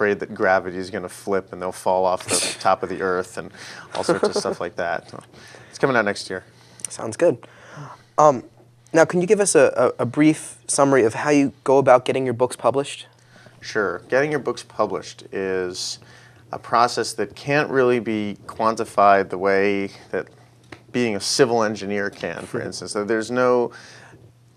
afraid that gravity is going to flip and they'll fall off the top of the earth and all sorts of stuff like that. So it's coming out next year. Sounds good. Now, can you give us a brief summary of how you go about getting your books published? Sure. Getting your books published is a process that can't really be quantified the way that being a civil engineer can, for instance. So there's no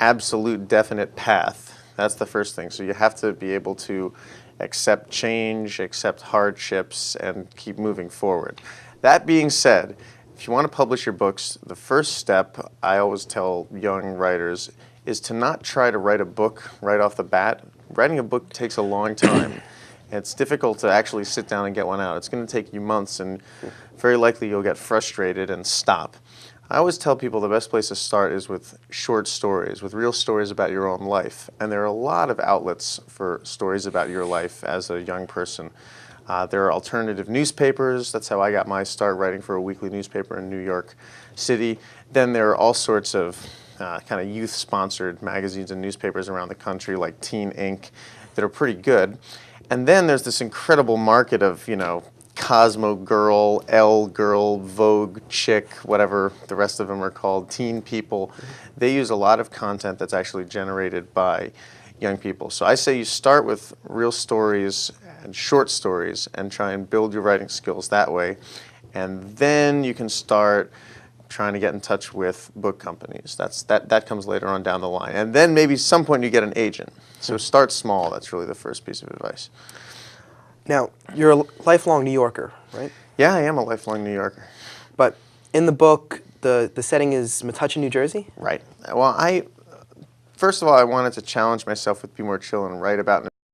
absolute definite path. That's the first thing. So you have to be able to accept change, accept hardships, and keep moving forward. That being said, if you want to publish your books, the first step I always tell young writers is to not try to write a book right off the bat. Writing a book takes a long time. It's difficult to actually sit down and get one out. It's going to take you months, and very likely you'll get frustrated and stop. I always tell people the best place to start is with short stories, with real stories about your own life. And there are a lot of outlets for stories about your life as a young person. There are alternative newspapers. That's how I got my start, writing for a weekly newspaper in New York City. Then there are all sorts of kind of youth-sponsored magazines and newspapers around the country, like Teen Inc., that are pretty good. And then there's this incredible market of, Cosmo Girl, Elle Girl, Vogue Chick, whatever the rest of them are called, Teen People. They use a lot of content that's actually generated by young people. So I say you start with real stories and short stories and try and build your writing skills that way. And then you can start trying to get in touch with book companies. That comes later on down the line. And then maybe some point you get an agent. So start small. That's really the first piece of advice. Now, you're a lifelong New Yorker, right? Yeah, I am a lifelong New Yorker. But in the book, the setting is Metuchen, New Jersey? Right. Well, first of all, I wanted to challenge myself with Be More Chill and write about